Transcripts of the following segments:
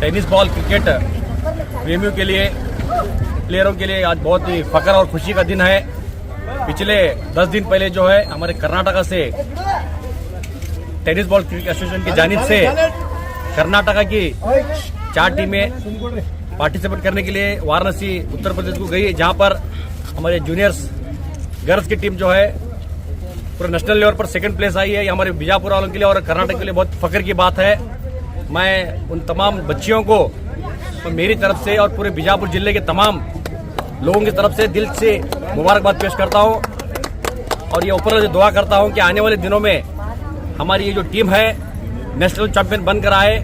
Tennis ball cricket प्रेमियों के लिए, प्लेयरों के लिए आज बहुत ही फख्र और खुशी का दिन है। पिछले 10 दिन पहले जो है हमारे कर्नाटका से टेनिस बॉल क्रिकेट एसोसिएशन की जानिब से कर्नाटका की 4 टीमें पार्टिसिपेट करने के लिए वाराणसी उत्तर प्रदेश को गई, जहां पर हमारे जूनियर्स गर्ल्स की टीम जो है पूरे नेशनल लेवल पर 2nd प्लेस आई है। ये हमारे बीजापुर वालों के लिए और कर्नाटक के लिए बहुत फख्र की बात है। मैं उन तमाम बच्चियों को मेरी तरफ से और पूरे बीजापुर जिले के तमाम लोगों की तरफ से दिल से मुबारकबाद पेश करता हूं और ये ऊपर से दुआ करता हूं कि आने वाले दिनों में हमारी ये जो टीम है नेशनल चैंपियन बनकर आए।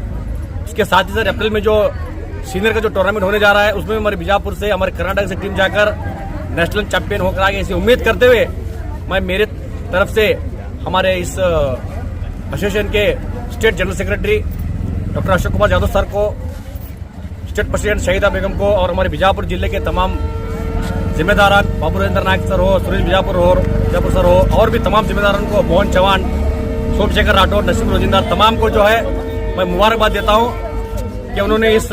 इसके साथ ही साथ अप्रैल में जो सीनियर का जो टूर्नामेंट होने जा रहा है उसमें हमारे बीजापुर से, हमारे कर्नाटक से टीम जाकर नेशनल चैंपियन होकर आगे, ऐसी उम्मीद करते हुए मैं मेरे तरफ से हमारे इस एसोसिएशन के state general secretary doctor Ashok Kumar Yadav sir को, स्टेट प्रेसिडेंट शहीदा बेगम को और हमारे बीजापुर जिले के तमाम जिम्मेदारान, बाबू राजेंद्र नायक सर हो, सुरेश बीजापुर सर हो और भी तमाम जिम्मेदारों को, मोहन चौहान, सोमशेखर राठौर, नसीम रोजिंदार, तमाम को जो है मैं मुबारकबाद देता हूं कि उन्होंने इस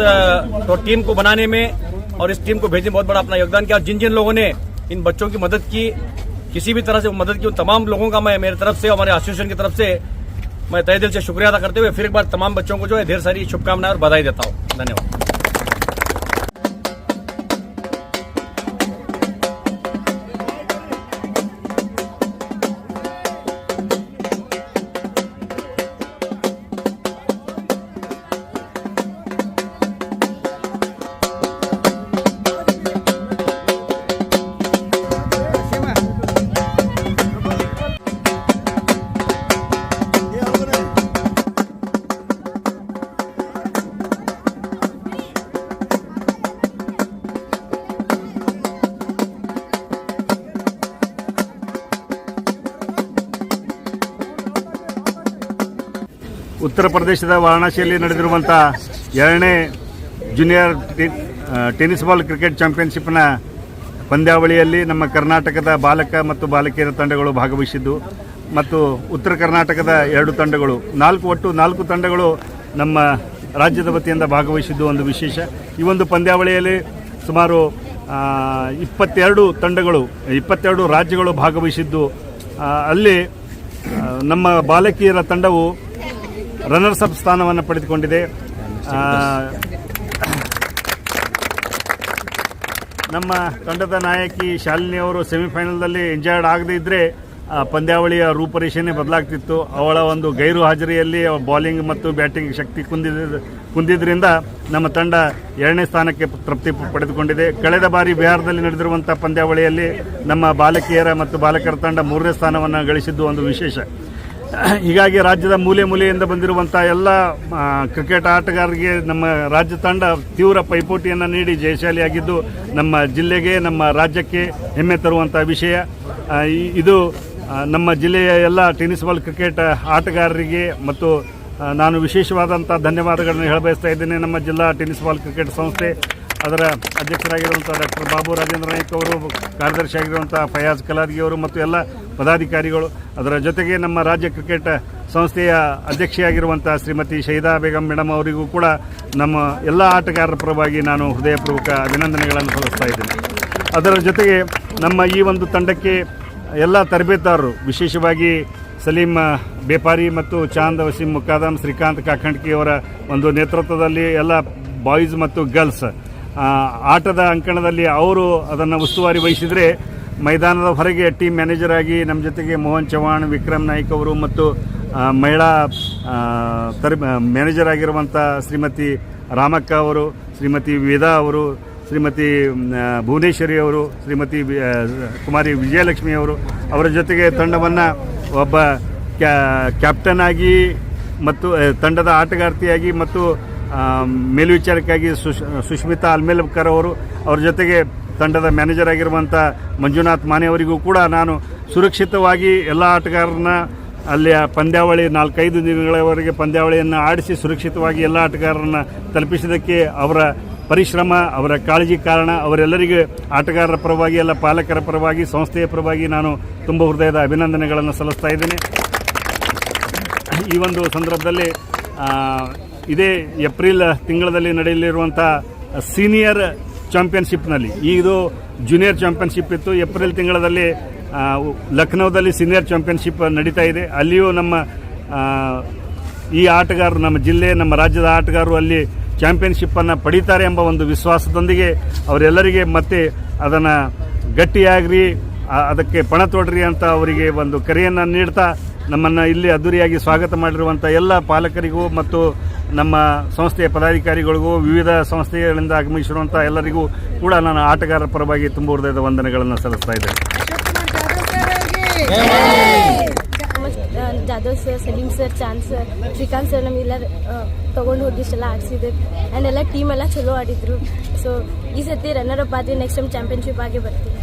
टीम को बनाने में और इस टीम को भेजने में बहुत बड़ा अपना योगदान किया। और जिन जिन लोगों ने इन बच्चों की मदद की, किसी भी तरह से मदद की, उन तमाम लोगों का मैं मेरी तरफ से, हमारे एसोसिएशन की तरफ से मैं तहे दिल से शुक्रिया अदा करते हुए फिर एक बार तमाम बच्चों को जो है ढेर सारी शुभकामनाएं और बधाई देता हूं। धन्यवाद। ಉತ್ತರ ಪ್ರದೇಶದ ವಾರಣಾಸಿಯಲ್ಲಿ ನಡೆದಿರುವಂಥ 2ನೇ ಜೂನಿಯರ್ ಟೆನಿಸ್ ಬಾಲ್ ಕ್ರಿಕೆಟ್ ಚಾಂಪಿಯನ್ಶಿಪ್ನ ಪಂದ್ಯಾವಳಿಯಲ್ಲಿ ನಮ್ಮ ಕರ್ನಾಟಕದ ಬಾಲಕ ಮತ್ತು ಬಾಲಕಿಯರ ತಂಡಗಳು ಭಾಗವಹಿಸಿದ್ದು ಮತ್ತು ಉತ್ತರ ಕರ್ನಾಟಕದ 2 ತಂಡಗಳು, ಒಟ್ಟು 4 ತಂಡಗಳು ನಮ್ಮ ರಾಜ್ಯದ ವತಿಯಿಂದ ಭಾಗವಹಿಸಿದ್ದು ಒಂದು ವಿಶೇಷ. ಈ ಒಂದು ಪಂದ್ಯಾವಳಿಯಲ್ಲಿ ಸುಮಾರು 22 ರಾಜ್ಯಗಳು ಭಾಗವಹಿಸಿದ್ದು, ಅಲ್ಲಿ ನಮ್ಮ ಬಾಲಕಿಯರ ತಂಡವು ರನ್ನರ್ಸ್ ಅಪ್ ಸ್ಥಾನವನ್ನು ಪಡೆದುಕೊಂಡಿದೆ. ನಮ್ಮ ತಂಡದ ನಾಯಕಿ ಶಾಲಿನಿ ಅವರು ಸೆಮಿಫೈನಲ್ನಲ್ಲಿ ಇಂಜರ್ಡ್ ಆಗದೇ ಇದ್ದರೆ ಪಂದ್ಯಾವಳಿಯ ರೂಪರೇಷೆನೇ ಬದಲಾಗ್ತಿತ್ತು. ಅವಳ ಒಂದು ಗೈರು ಹಾಜರಿಯಲ್ಲಿ ಬೌಲಿಂಗ್ ಮತ್ತು ಬ್ಯಾಟಿಂಗ್ ಶಕ್ತಿ ಕುಂದಿದ್ರಿಂದ ನಮ್ಮ ತಂಡ 2ನೇ ಸ್ಥಾನಕ್ಕೆ ತೃಪ್ತಿ ಪಡೆದುಕೊಂಡಿದೆ. ಕಳೆದ ಬಾರಿ ಬಿಹಾರದಲ್ಲಿ ನಡೆದಿರುವಂಥ ಪಂದ್ಯಾವಳಿಯಲ್ಲಿ ನಮ್ಮ ಬಾಲಕಿಯರ ಮತ್ತು ಬಾಲಕರ ತಂಡ 3ನೇ ಸ್ಥಾನವನ್ನು ಗಳಿಸಿದ್ದು ಒಂದು ವಿಶೇಷ. ಹೀಗಾಗಿ ರಾಜ್ಯದ ಮೂಲೆ ಮೂಲೆಯಿಂದ ಬಂದಿರುವಂಥ ಎಲ್ಲ ಕ್ರಿಕೆಟ್ ಆಟಗಾರರಿಗೆ ನಮ್ಮ ರಾಜ್ಯ ತಂಡ ತೀವ್ರ ಪೈಪೋಟಿಯನ್ನು ನೀಡಿ ಜಯಶಾಲಿಯಾಗಿದ್ದು ನಮ್ಮ ಜಿಲ್ಲೆಗೆ, ನಮ್ಮ ರಾಜ್ಯಕ್ಕೆ ಹೆಮ್ಮೆ ತರುವಂಥ ವಿಷಯ. ಇದು ನಮ್ಮ ಜಿಲ್ಲೆಯ ಎಲ್ಲ ಟೆನಿಸ್ ಬಾಲ್ ಕ್ರಿಕೆಟ್ ಆಟಗಾರರಿಗೆ ಮತ್ತು ನಾನು ವಿಶೇಷವಾದಂಥ ಧನ್ಯವಾದಗಳನ್ನು ಹೇಳಬಯಸ್ತಾ ಇದ್ದೇನೆ. ನಮ್ಮ ಜಿಲ್ಲಾ ಟೆನಿಸ್ ಬಾಲ್ ಕ್ರಿಕೆಟ್ ಸಂಸ್ಥೆ, ಅದರ ಅಧ್ಯಕ್ಷರಾಗಿರುವಂಥ ಡಾಕ್ಟರ್ ಬಾಬು ರಾಜೇಂದ್ರ ನಾಯ್ಕ ಅವರು, ಕಾರ್ಯದರ್ಶಿಯಾಗಿರುವಂಥ ಫಯಾಜ್ ಕಲಾದ್ಗಿ ಅವರು ಮತ್ತು ಎಲ್ಲ ಪದಾಧಿಕಾರಿಗಳು, ಅದರ ಜೊತೆಗೆ ನಮ್ಮ ರಾಜ್ಯ ಕ್ರಿಕೆಟ್ ಸಂಸ್ಥೆಯ ಅಧ್ಯಕ್ಷೆಯಾಗಿರುವಂಥ ಶ್ರೀಮತಿ ಶಹೀದಾ ಬೇಗಂ ಮೇಡಮ್ ಅವರಿಗೂ ಕೂಡ ನಮ್ಮ ಎಲ್ಲ ಆಟಗಾರರ ಪರವಾಗಿ ನಾನು ಹೃದಯಪೂರ್ವಕ ಅಭಿನಂದನೆಗಳನ್ನು ಸಲ್ಲಿಸ್ತಾ ಇದ್ದೇನೆ. ಅದರ ಜೊತೆಗೆ ನಮ್ಮ ಈ ಒಂದು ತಂಡಕ್ಕೆ ಎಲ್ಲ ತರಬೇತುದಾರರು, ವಿಶೇಷವಾಗಿ ಸಲೀಂ ಬೇಪಾರಿ ಮತ್ತು ಚಾಂದ್ ವಸೀಂ ಮುಕ್ಕಾದಮ್, ಶ್ರೀಕಾಂತ್ ಕಾಖಂಡ್ಕಿ ಅವರ ಒಂದು ನೇತೃತ್ವದಲ್ಲಿ ಎಲ್ಲ ಬಾಯ್ಸ್ ಮತ್ತು ಗರ್ಲ್ಸ್ ಆಟದ ಅಂಕಣದಲ್ಲಿ ಅವರು ಅದನ್ನು ಉಸ್ತುವಾರಿ ವಹಿಸಿದರೆ, ಮೈದಾನದ ಹೊರಗೆ ಟೀಮ್ ಮ್ಯಾನೇಜರ್ ಆಗಿ ನಮ್ಮ ಜೊತೆಗೆ ಮೋಹನ್ ಚೌಹಾಣ್, ವಿಕ್ರಮ್ ನಾಯ್ಕ್ ಅವರು ಮತ್ತು ಮಹಿಳಾ ಮ್ಯಾನೇಜರ್ ಆಗಿರುವಂಥ ಶ್ರೀಮತಿ ರಾಮಕ್ಕ ಅವರು, ಶ್ರೀಮತಿ ವೇದಾ ಅವರು, ಶ್ರೀಮತಿ ಭುವನೇಶ್ವರಿ ಅವರು, ಶ್ರೀಮತಿ ಕುಮಾರಿ ವಿಜಯಲಕ್ಷ್ಮಿ ಅವರು, ಅವರ ಜೊತೆಗೆ ತಂಡವನ್ನು ಒಬ್ಬ ಕ್ಯಾಪ್ಟನ್ ಆಗಿ ಮತ್ತು ತಂಡದ ಆಟಗಾರ್ತಿಯಾಗಿ ಮತ್ತು ಮೇಲ್ವಿಚಾರಕ್ಕಾಗಿ ಸುಷ್ಮಿತಾ ಅಲ್ಮೇಲ್ಕರ್ ಅವರು, ಅವರ ಜೊತೆಗೆ ತಂಡದ ಮ್ಯಾನೇಜರ್ ಆಗಿರುವಂಥ ಮಂಜುನಾಥ್ ಮಾನೆ ಅವರಿಗೂ ಕೂಡ ನಾನು ಸುರಕ್ಷಿತವಾಗಿ ಎಲ್ಲ ಆಟಗಾರರನ್ನ ಅಲ್ಲಿಯ ಪಂದ್ಯಾವಳಿ 4-5 ದಿನಗಳವರೆಗೆ ಪಂದ್ಯಾವಳಿಯನ್ನು ಆಡಿಸಿ ಸುರಕ್ಷಿತವಾಗಿ ಎಲ್ಲ ಆಟಗಾರರನ್ನು ತಲುಪಿಸಿದ್ದಕ್ಕೆ ಅವರ ಪರಿಶ್ರಮ, ಅವರ ಕಾಳಜಿ ಕಾರಣ. ಅವರೆಲ್ಲರಿಗೂ ಆಟಗಾರರ ಪರವಾಗಿ, ಎಲ್ಲ ಪಾಲಕರ ಪರವಾಗಿ, ಸಂಸ್ಥೆಯ ಪರವಾಗಿ ನಾನು ತುಂಬ ಹೃದಯದ ಅಭಿನಂದನೆಗಳನ್ನು ಸಲ್ಲಿಸ್ತಾ ಇದ್ದೇನೆ. ಈ ಒಂದು ಸಂದರ್ಭದಲ್ಲಿ ಇದೇ ಏಪ್ರಿಲ್ ತಿಂಗಳಲ್ಲಿ ನಡೆಯಲಿರುವಂಥ ಸೀನಿಯರ್ ಚಾಂಪಿಯನ್ಶಿಪ್ನಲ್ಲಿ, ಇದು ಜೂನಿಯರ್ ಚಾಂಪಿಯನ್ಶಿಪ್ ಇತ್ತು. ಏಪ್ರಿಲ್ ತಿಂಗಳಲ್ಲಿ ಲಕ್ನೋದಲ್ಲಿ ಸೀನಿಯರ್ ಚಾಂಪಿಯನ್ಶಿಪ್ ನಡೀತಾ ಇದೆ. ಅಲ್ಲಿಯೂ ನಮ್ಮ ಈ ಆಟಗಾರರು, ನಮ್ಮ ಜಿಲ್ಲೆ, ನಮ್ಮ ರಾಜ್ಯದ ಆಟಗಾರರು ಅಲ್ಲಿ ಚಾಂಪಿಯನ್ಶಿಪ್ಪನ್ನು ಪಡೀತಾರೆ ಎಂಬ ಒಂದು ವಿಶ್ವಾಸದೊಂದಿಗೆ ಅವರೆಲ್ಲರಿಗೆ ಮತ್ತೆ ಅದನ್ನು ಗಟ್ಟಿಯಾಗ್ರಿ, ಅದಕ್ಕೆ ಪಣ ತೊಡ್ರಿ ಅಂತ ಅವರಿಗೆ ಒಂದು ಕರೆಯನ್ನು ನೀಡ್ತಾ ನಮ್ಮನ್ನು ಇಲ್ಲಿ ಅದ್ದೂರಿಯಾಗಿ ಸ್ವಾಗತ ಮಾಡಿರುವಂಥ ಎಲ್ಲ ಪಾಲಕರಿಗೂ ಮತ್ತು ನಮ್ಮ ಸಂಸ್ಥೆಯ ಪದಾಧಿಕಾರಿಗಳಿಗೂ, ವಿವಿಧ ಸಂಸ್ಥೆಗಳಿಂದ ಆಗಮಿಸಿರುವಂಥ ಎಲ್ಲರಿಗೂ ಕೂಡ ನಾನು ಆಟಗಾರರ ಪರವಾಗಿ ತುಂಬ ಹೃದಯದ ವಂದನೆಗಳನ್ನು ಸಲ್ಲಿಸ್ತಾ ಇದ್ದೇನೆ. Jadhav sir, Salim sir, Chand sir, Shrikant sir ನಮಗೆಲ್ಲ ತೊಗೊಂಡು ಹೋಗಿ ಇಷ್ಟೆಲ್ಲ ಆಡಿಸಿದ್ರು. ಆ್ಯಂಡ್ ಎಲ್ಲ ಟೀಮ್ ಎಲ್ಲ ಚಲೋ ಆಡಿದ್ರು. ಸೊ ಈ ಸತಿ ರನ್ನರ್ ಅಪ್ ಆದರೆ ನೆಕ್ಸ್ಟ್ ಟೈಮ್ ಚಾಂಪಿಯನ್ಶಿಪ್ ಆಗಿ ಬರ್ತೀವಿ.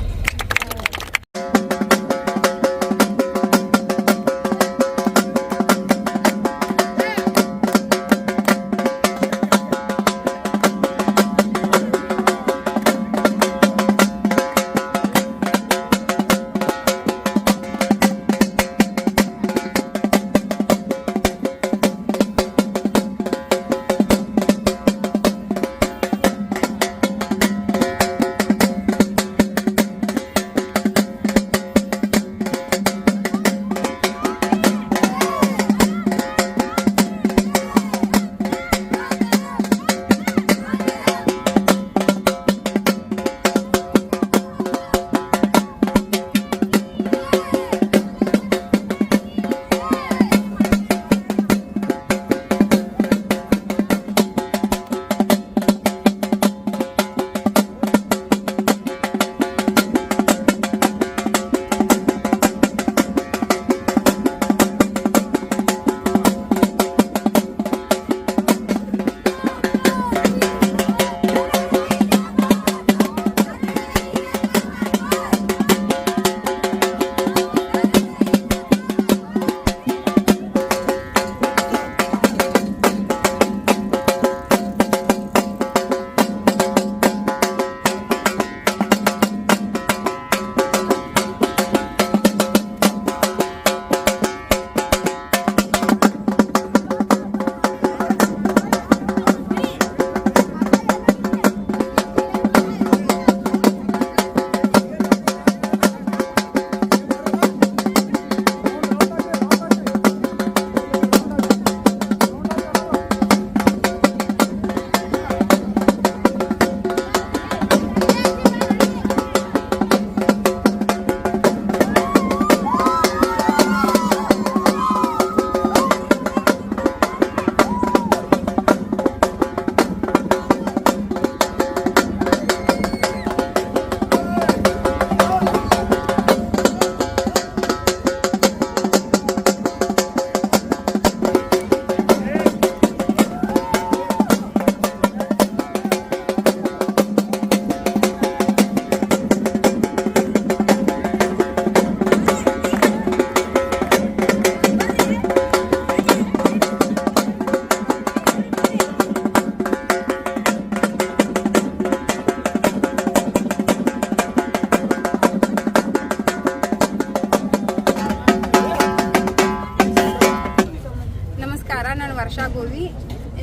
ನಾನು ವರ್ಷಾ ಗೋವಿ.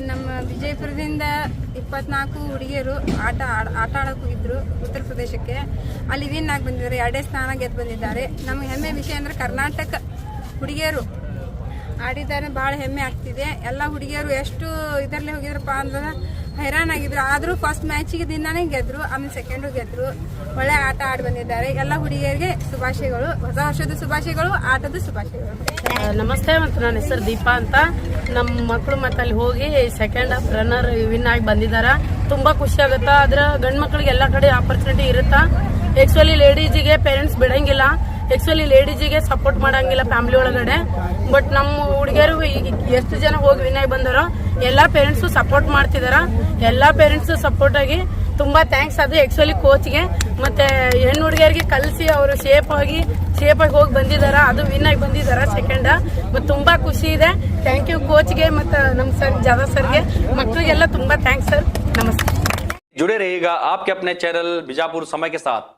ನಮ್ಮ ವಿಜಯಪುರದಿಂದ 24 ಹುಡುಗಿಯರು ಆಟ ಆಡೋಕೆ ಹೋಗಿದ್ರು ಉತ್ತರ ಪ್ರದೇಶಕ್ಕೆ. ಅಲ್ಲಿ ವಿನ್ ಆಗಿ ಬಂದಿದ್ದಾರೆ, 2 ಸ್ಥಾನ ಗೆದ್ದು ಬಂದಿದ್ದಾರೆ. ನಮಗೆ ಹೆಮ್ಮೆ ವಿಷಯ ಅಂದರೆ ಕರ್ನಾಟಕ ಹುಡುಗಿಯರು ಆಡಿದ್ದಾರೆ, ಭಾಳ ಹೆಮ್ಮೆ ಆಗ್ತಿದೆ. ಎಲ್ಲ ಹುಡುಗಿಯರು ಎಷ್ಟು ಇದರಲ್ಲಿ ಹೋಗಿದ್ರಪ್ಪ ಅಂದ್ರೆ ಹೈರಾಣಾಗಿದ್ರು. ಆದರೂ ಫಸ್ಟ್ ಮ್ಯಾಚಿಗೆ ದಿನಾನೇ ಗೆದ್ರು, ಆಮೇಲೆ ಸೆಕೆಂಡು ಗೆದ್ರು. ಒಳ್ಳೆ ಆಟ ಆಡಿ ಬಂದಿದ್ದಾರೆ. ಎಲ್ಲ ಹುಡುಗಿಯರಿಗೆ ಶುಭಾಶಯಗಳು, ಹೊಸ ವರ್ಷದ ಶುಭಾಶಯಗಳು, ಆಟದ ಶುಭಾಶಯಗಳು. ನಮಸ್ತೆ, ಮತ್ತು ನನ್ನ ಹೆಸರು ದೀಪಾ ಅಂತ. ನಮ್ಮ ಮಕ್ಕಳು ಮತ್ತೆ ಅಲ್ಲಿ ಹೋಗಿ ಸೆಕೆಂಡ್ ರನ್ನರ್ ವಿನ್ ಆಗಿ ಬಂದಿದ್ದಾರೆ. ತುಂಬಾ ಖುಷಿ ಆಗುತ್ತಾ. ಆದ್ರೆ ಗಂಡು ಮಕ್ಕಳಿಗೆ ಎಲ್ಲ ಕಡೆ ಆಪರ್ಚುನಿಟಿ ಇರುತ್ತಾ. ಆಕ್ಚುಲಿ ಲೇಡೀಸಿಗೆ ಪೇರೆಂಟ್ಸ್ ಬಿಡಂಗಿಲ್ಲ, ಆಕ್ಚುಲಿ ಲೇಡೀಸಿಗೆ ಸಪೋರ್ಟ್ ಮಾಡಂಗಿಲ್ಲ ಫ್ಯಾಮಿಲಿ ಒಳಗಡೆ. ಬಟ್ ನಮ್ಮ ಹುಡುಗಿಯರು ಎಷ್ಟು ಜನ ಹೋಗಿ ವಿನ್ ಆಗಿ ಬಂದಾರೋ ಎಲ್ಲಾ ಪೇರೆಂಟ್ಸು ಸಪೋರ್ಟ್ ಮಾಡ್ತಿದಾರ. ಎಲ್ಲಾ ಪೇರೆಂಟ್ಸ್ ಸಪೋರ್ಟ್ ಆಗಿ ತುಂಬಾ ಥ್ಯಾಂಕ್ಸ್. ಅದು ಆಕ್ಚುಲಿ ಕೋಚ್ಗೆ ಮತ್ತೆ ಹೆಣ್ಣು ಹುಡುಗಿಯರಿಗೆ ಕಲಿಸಿ ಅವರು ಸೇಫ್ ಆಗಿ ಹೋಗಿ ಬಂದಿದಾರ, ಅದು ವಿನ್ ಆಗಿ ಬಂದಿದಾರ ಸೆಕೆಂಡ್. ಮತ್ತೆ ತುಂಬಾ ಖುಷಿ ಇದೆ. ಥ್ಯಾಂಕ್ ಯು ಕೋಚ್ಗೆ ಮತ್ತೆ ನಮ್ಮ ಸರ್ ಜಾಧವ್ ಸರ್ಗೆ, ಮಕ್ಕಳಿಗೆಲ್ಲ ತುಂಬಾ ಥ್ಯಾಂಕ್ಸ್ ಸರ್. ನಮಸ್ತೆ. जुड़े रहिएगा आपके अपने चैनल बीजापुर समय के साथ।